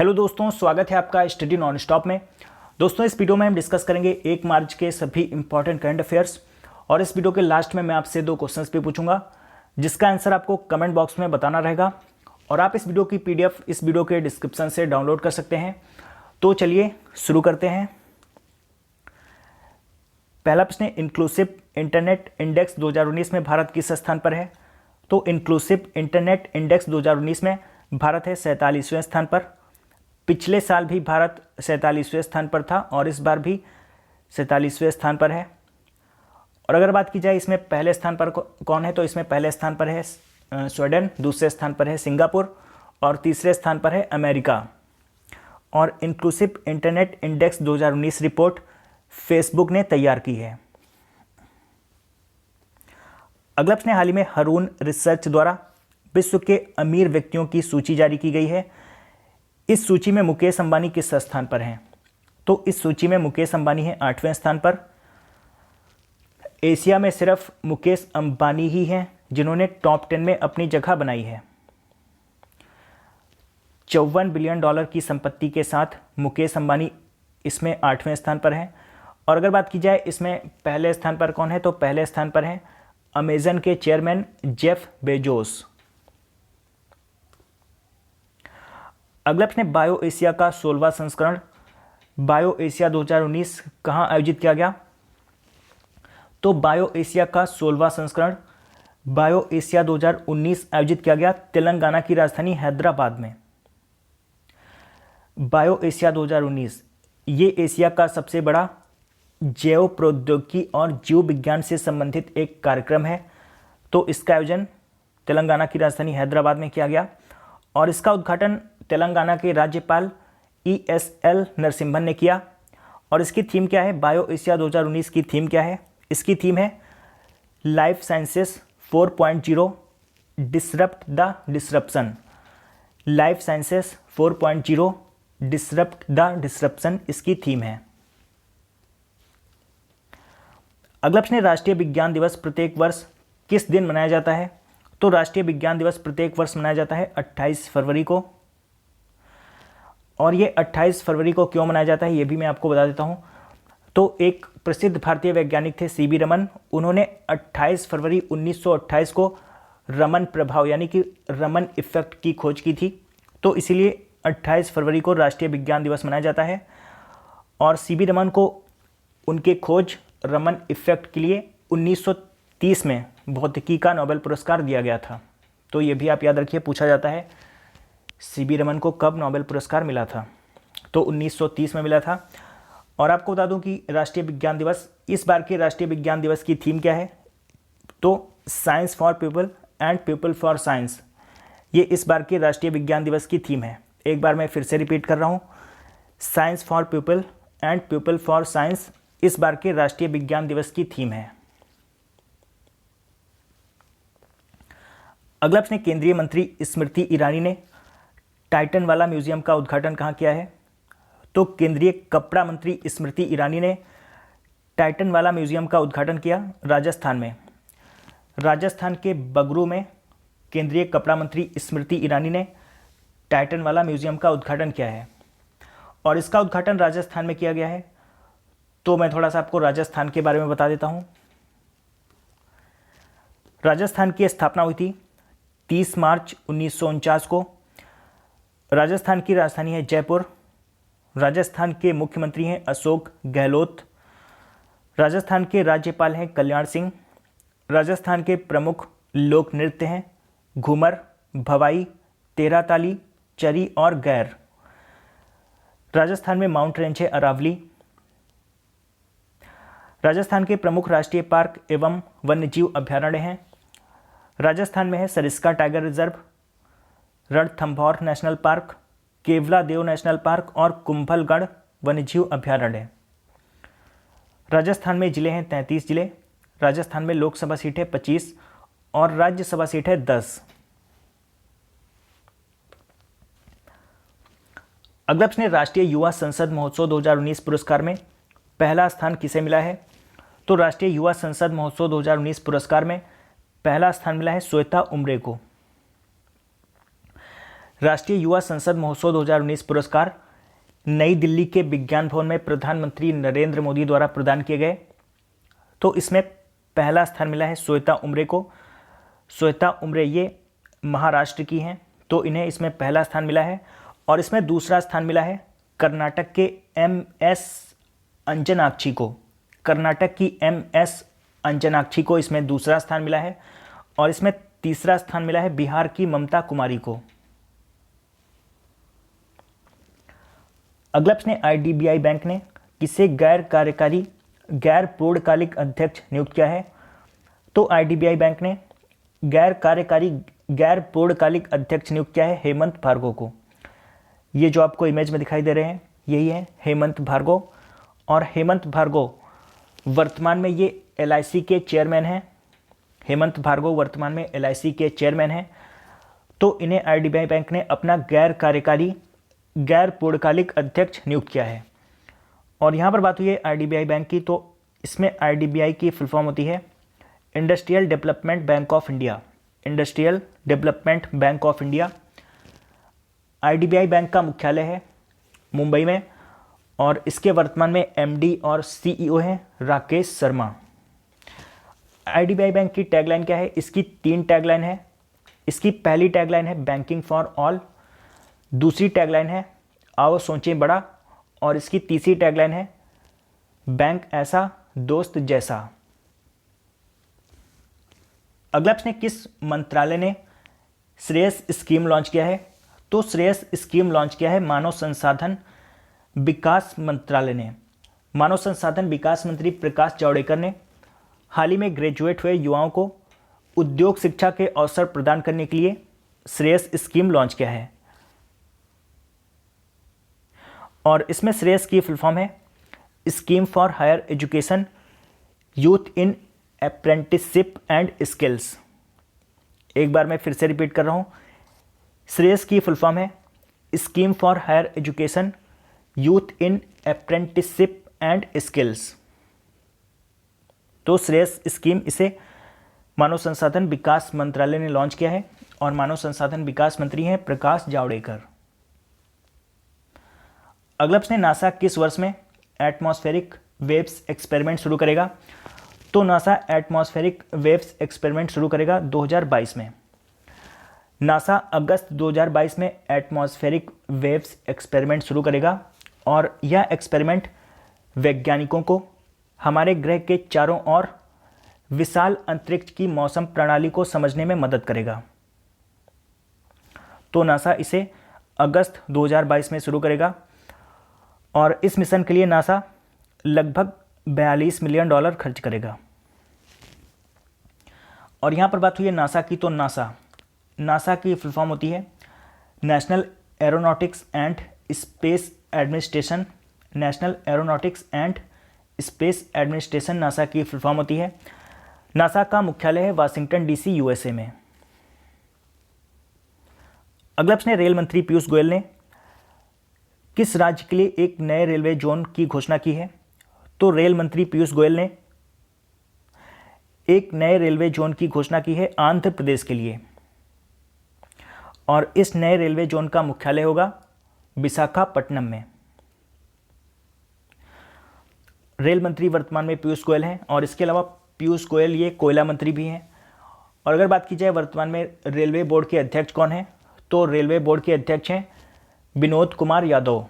Hello दोस्तों, स्वागत है आपका स्टडी नॉन स्टॉप में। दोस्तों, इस वीडियो में हम डिस्कस करेंगे 1 मार्च के सभी इंपॉर्टेंट करंट अफेयर्स और इस वीडियो के लास्ट में मैं आपसे 2 क्वेश्चंस भी पूछूंगा जिसका आंसर आपको कमेंट बॉक्स में बताना रहेगा और आप इस वीडियो की पीडीएफ इस वीडियो के डिस्क्रिप्शन से डाउनलोड कर सकते हैं। तो चलिए शुरू करते हैं। पहला प्रश्न, इंक्लूसिव इंटरनेट इंडेक्स 2019 में भारत किस स्थान पर है? तो इंक्लूसिव इंटरनेट इंडेक्स 2019 में भारत है 47वें स्थान पर। पिछले साल भी भारत 47वें स्थान पर था और इस बार भी 47वें स्थान पर है। और अगर बात की जाए इसमें पहले स्थान पर कौन है, तो इसमें पहले स्थान पर है स्वीडन, दूसरे स्थान पर है सिंगापुर और तीसरे स्थान पर है अमेरिका। और inclusive internet index 2019 report Facebook ने तैयार की है। अगला प्रश्न, हाल ही में हरून रिसर्च द्वारा विश्व के अमीर व्यक्तियों की सूची जारी की गई है। इस सूची में मुकेश अंबानी किस स्थान पर हैं? तो इस सूची में मुकेश अंबानी है 8वें स्थान पर। एशिया में सिर्फ मुकेश अंबानी ही हैं जिन्होंने टॉप 10 में अपनी जगह बनाई है। 54 बिलियन डॉलर की संपत्ति के साथ मुकेश अंबानी इसमें 8वें स्थान पर है। और अगर बात की जाए इसमें पहले स्थान पर कौन है, तो पहले स्थान पर है अमेजन के चेयरमैन जेफ बेजोस। अगला प्रश्न, बायो एशिया का 16वां संस्करण बायो एशिया 2019 कहाँ आयोजित किया गया? तो बायो एशिया का 16वां संस्करण बायो एशिया 2019 आयोजित किया गया तेलंगाना की राजधानी हैदराबाद में। बायो एशिया 2019 ये एशिया का सबसे बड़ा जैव प्रौद्योगिकी और जीव विज्ञान से संबंधित एक कार्यक्रम है। तो इसका आयोजन तेलंगाना की राजधानी हैदराबाद में किया गया और इसका उद्घाटन तेलंगाना के राज्यपाल ESL नरसिम्हन ने किया। और इसकी थीम क्या है? बायो एशिया 2019 की थीम क्या है? इसकी थीम है life sciences 4.0 disrupt the disruption. Life sciences 4.0 disrupt the disruption इसकी थीम है। अगला प्रश्न, राष्ट्रीय विज्ञान दिवस प्रत्येक वर्ष किस दिन मनाया जाता है? तो राष्ट्रीय विज्ञान दिवस प्रत्येक वर्ष मनाया जाता है 28 फरवरी को। और ये 28 फरवरी को क्यों मनाया जाता है ये भी मैं आपको बता देता हूँ। तो एक प्रसिद्ध भारतीय वैज्ञानिक थे CB रमन। उन्होंने 28 फरवरी 1928 को रमन प्रभाव यानी कि रमन इफेक्ट की खोज की थी। तो इसीलिए 28 फरवरी को राष्ट्रीय विज्ञान दिवस मनाया जाता है। और CB रमन को उनके खोज रमन इफेक्ट के लिए 1930 में भौतिकी का नोबेल पुरस्कार दिया गया था। तो ये भी आप याद रखिए, पूछा जाता है CB रमन को कब नोबेल पुरस्कार मिला था? तो 1930 में मिला था। और आपको बता दूं कि राष्ट्रीय विज्ञान दिवस, इस बार के राष्ट्रीय विज्ञान दिवस की थीम क्या है? तो science for people and people for science, ये इस बार के राष्ट्रीय विज्ञान दिवस की थीम है। एक बार मैं फिर से रिपीट कर रहा हूँ, science for people and people for science इस बार के राष्ट्रीय विज्ञान दिवस की थीम है। अगला प्रश्न, केंद्रीय मंत्री स्मृति ईरानी ने टाइटन वाला म्यूजियम का उद्घाटन कहाँ किया है? तो केंद्रीय कपड़ा मंत्री स्मृति ईरानी ने टाइटन वाला म्यूजियम का उद्घाटन किया राजस्थान में। राजस्थान के बगरू में केंद्रीय कपड़ा मंत्री स्मृति ईरानी ने टाइटन वाला म्यूजियम का उद्घाटन किया है। और इसका उद्घाटन राजस्थान में किया गया है। तो मैं थोड़ा सा आपको राजस्थान के बारे में बता देता हूँ। राजस्थान की स्थापना हुई थी 30 मार्च 1949 को। राजस्थान की राजधानी है जयपुर। राजस्थान के मुख्यमंत्री हैं अशोक गहलोत। राजस्थान के राज्यपाल हैं कल्याण सिंह। राजस्थान के प्रमुख लोक नृत्य हैं घूमर, भवाई, तेराताली, चरी और गैर। राजस्थान में माउंट रेंज है अरावली। राजस्थान के प्रमुख राष्ट्रीय पार्क एवं वन्यजीव अभ्यारण्य हैं। राजस्थान में है Sariska tiger reserve, Ranthambore national park, Keoladeo national park और कुंभलगढ़ वन्यजीव अभ्यारण्य। राजस्थान में जिले हैं 33 जिले। राजस्थान में लोकसभा सीट है 25 और राज्यसभा सीट है 10। अगला प्रश्न, राष्ट्रीय युवा संसद महोत्सव 2019 पुरस्कार में पहला स्थान किसे मिला है? तो राष्ट्रीय युवा संसद महोत्सव 2019 पुरस्कार में पहला स्थान मिला है श्वेता उमरे को। राष्ट्रीय युवा संसद महोत्सव 2019 पुरस्कार नई दिल्ली के विज्ञान भवन में प्रधानमंत्री नरेंद्र मोदी द्वारा प्रदान किए गए। तो इसमें पहला स्थान मिला है श्वेता उमरे को। श्वेता उमरे ये महाराष्ट्र की हैं, तो इन्हें इसमें पहला स्थान मिला है। और इसमें दूसरा स्थान मिला है कर्नाटक के MS अंजनाक्षी को। कर्नाटक की MS अंजनाक्षी को इसमें दूसरा स्थान मिला है। और इसमें तीसरा स्थान मिला है बिहार की ममता कुमारी को। अगला प्रश्न, IDBI बैंक ने किसे गैर पूर्णकालिक अध्यक्ष नियुक्त किया है? तो IDBI बैंक ने गैर पूर्णकालिक अध्यक्ष नियुक्त किया है हेमंत भार्गव को। ये जो आपको इमेज में दिखाई दे रहे हैं यही है हेमंत भार्गव। और हेमंत भार्गव वर्तमान में ये LIC के चेयरमैन हैं। हेमंत भार्गव वर्तमान में LIC के चेयरमैन हैं। तो इन्हें IDBI बैंक ने अपना गैर पूर्णकालिक अध्यक्ष नियुक्त किया है। और यहाँ पर बात हुई है IDBI बैंक की, तो इसमें IDBI की फुल फॉर्म होती है industrial development bank of India. Industrial development bank of India. IDBI bank का मुख्यालय है मुंबई में और इसके वर्तमान में MD और CEO हैं राकेश शर्मा। IDBI बैंक की टैगलाइन क्या है? इसकी 3 टैगलाइन है। इसकी पहली टैगलाइन है बैंकिंग फॉर ऑल, दूसरी टैगलाइन है आओ सोचें बड़ा, और इसकी तीसरी टैगलाइन है बैंक ऐसा दोस्त जैसा। अगला प्रश्न, किस मंत्रालय ने श्रेयस स्कीम लॉन्च किया है? तो श्रेयस स्कीम लॉन्च किया है मानव संसाधन विकास मंत्रालय ने। मानव संसाधन विकास मंत्री प्रकाश जावड़ेकर ने हाल ही में ग्रेजुएट हुए युवाओं को उद्योग शिक्षा के अवसर प्रदान करने के लिए श्रेयस स्कीम लॉन्च किया है। और इसमें श्रेयस की फुल फॉर्म है scheme for higher education youth in apprenticeship and skills. एक बार मैं फिर से रिपीट कर रहा हूँ, श्रेयस की फुल फॉर्म है scheme for higher education youth in apprenticeship and skills. तो श्रेयस स्कीम इसे मानव संसाधन विकास मंत्रालय ने लॉन्च किया है और मानव संसाधन विकास मंत्री हैं प्रकाश जावड़ेकर। अगला प्रश्न, नासा किस वर्ष में एटमॉस्फेरिक वेव्स एक्सपेरिमेंट शुरू करेगा? तो नासा एटमॉस्फेरिक वेव्स एक्सपेरिमेंट शुरू करेगा 2022 में। नासा अगस्त 2022 में एटमॉस्फेरिक वेव्स एक्सपेरिमेंट शुरू करेगा और यह एक्सपेरिमेंट वैज्ञानिकों को हमारे ग्रह के चारों ओर विशाल अंतरिक्ष की मौसम प्रणाली को समझने में मदद करेगा। तो नासा इसे अगस्त 2022 में शुरू करेगा और इस मिशन के लिए नासा लगभग $42 मिलियन खर्च करेगा। और यहाँ पर बात हुई है नासा की, तो नासा की फुल फॉर्म होती है national aeronautics and space administration. National aeronautics and space administration NASA की फुल फॉर्म होती है। नासा का मुख्यालय है वाशिंगटन DC USA में। अगला प्रश्न, रेल मंत्री पीयूष गोयल ने किस राज्य के लिए एक नए रेलवे जोन की घोषणा की है? तो रेल मंत्री पीयूष गोयल ने एक नए रेलवे जोन की घोषणा की है आंध्र प्रदेश के लिए और इस नए रेलवे जोन का मुख्यालय होगा विशाखापट्टनम में। रेल मंत्री वर्तमान में पीयूष गोयल हैं और इसके अलावा पीयूष गोयल ये कोयला मंत्री भी हैं। और अगर बात की जाए वर्तमान में रेलवे बोर्ड के अध्यक्ष कौन हैं, तो रेलवे बोर्ड के अध्यक्ष हैं विनोद कुमार यादव।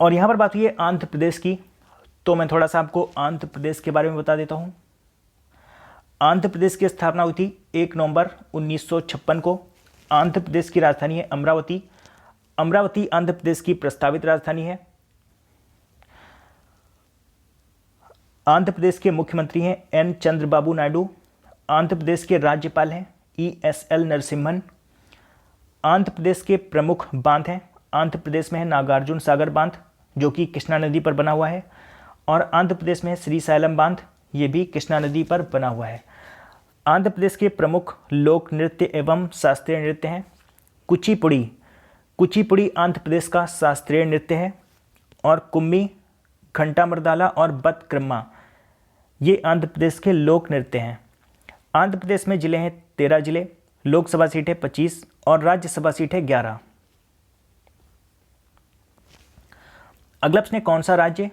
और यहाँ पर बात हुई है आंध्र प्रदेश की, तो मैं थोड़ा सा आपको आंध्र प्रदेश के बारे में बता देता हूँ। आंध्र प्रदेश की स्थापना हुई थी 1 नवंबर 1956 को। आंध्र प्रदेश की राजधानी है अमरावती। अमरावती आंध्र प्रदेश की प्रस्तावित राजधानी है। आंध्र प्रदेश के मुख्यमंत्री हैं N चंद्रबाबू नायडू। आंध्र प्रदेश के राज्यपाल हैं ESL नरसिम्हन। आंध्र प्रदेश के प्रमुख बांध हैं, आंध्र प्रदेश में है नागार्जुन सागर बांध जो कि कृष्णा नदी पर बना हुआ है और आंध्र प्रदेश में है श्रीशैलम बांध, ये भी कृष्णा नदी पर बना हुआ है। आंध्र प्रदेश के प्रमुख लोक नृत्य एवं शास्त्रीय नृत्य हैं कुचिपुड़ी। कुचिपुड़ी आंध्र प्रदेश का शास्त्रीय नृत्य है और कुम्मी, घंटा मर्दाला और बतक्रम्मा ये आंध्र प्रदेश के लोक नृत्य हैं। आंध्र प्रदेश में जिले हैं 13 जिले। लोकसभा सीट है 25 और राज्यसभा सीट है 11। अगला प्रश्न है, कौन सा राज्य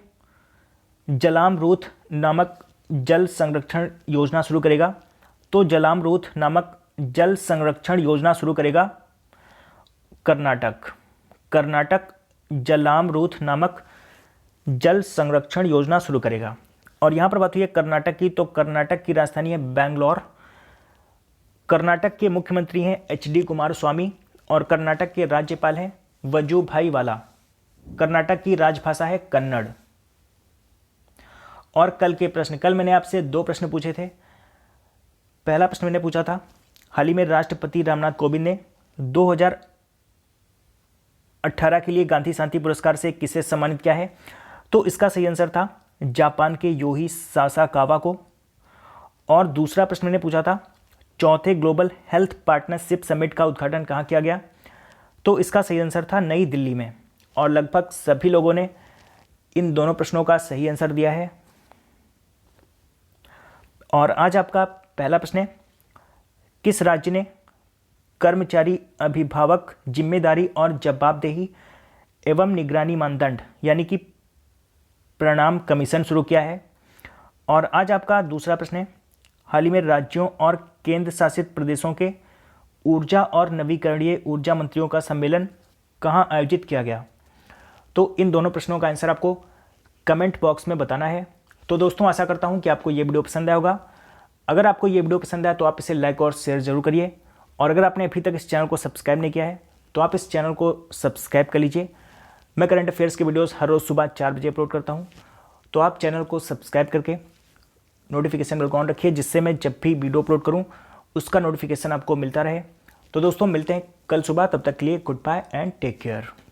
जलामरूथ नामक जल संरक्षण योजना शुरू करेगा? तो जलामरूथ नामक जल संरक्षण योजना शुरू करेगा कर्नाटक। कर्नाटक जलामरूथ नामक जल संरक्षण योजना शुरू करेगा। और यहाँ पर बात हुई है कर्नाटक की, तो कर्नाटक की राजधानी है बेंगलोर। कर्नाटक के मुख्यमंत्री हैं HD कुमारस्वामी और कर्नाटक के राज्यपाल हैं वजुभाई वाला। कर्नाटक की राजभाषा है कन्नड़। और कल के प्रश्न, कल मैंने आपसे 2 प्रश्न पूछे थे। पहला प्रश्न मैंने पूछा था, हाल ही में राष्ट्रपति रामनाथ कोविंद ने 2018 के लिए गांधी शांति पुरस्कार से किसे सम्मानित किया है? तो इसका सही आंसर था जापान के योही सासाकावा को। और दूसरा प्रश्न मैंने पूछा था, चौथे ग्लोबल हेल्थ पार्टनरशिप समिट का उद्घाटन कहाँ किया गया? तो इसका सही आंसर था नई दिल्ली में। और लगभग सभी लोगों ने इन दोनों प्रश्नों का सही आंसर दिया है। और आज आपका पहला प्रश्न है, किस राज्य ने कर्मचारी अभिभावक जिम्मेदारी और जवाबदेही एवं निगरानी मानदंड यानी कि प्रणाम कमीशन शुरू किया है? और आज आपका दूसरा प्रश्न है, हाल ही में राज्यों और केंद्र शासित प्रदेशों के ऊर्जा और नवीकरणीय ऊर्जा मंत्रियों का सम्मेलन कहाँ आयोजित किया गया? तो इन दोनों प्रश्नों का आंसर आपको कमेंट बॉक्स में बताना है। तो दोस्तों, आशा करता हूँ कि आपको ये वीडियो पसंद आया होगा। अगर आपको ये वीडियो पसंद आया तो आप इसे लाइक और शेयर जरूर करिए। और अगर आपने अभी तक इस चैनल को सब्सक्राइब नहीं किया है तो आप इस चैनल को सब्सक्राइब कर लीजिए। मैं करंट अफेयर्स के वीडियोस हर रोज़ सुबह 4 बजे अपलोड करता हूँ, तो आप चैनल को सब्सक्राइब करके नोटिफिकेशन बेल ऑन रखिए, जिससे मैं जब भी वीडियो अपलोड करूँ उसका नोटिफिकेशन आपको मिलता रहे। तो दोस्तों, मिलते हैं कल सुबह, तब तक के लिए good bye and take care.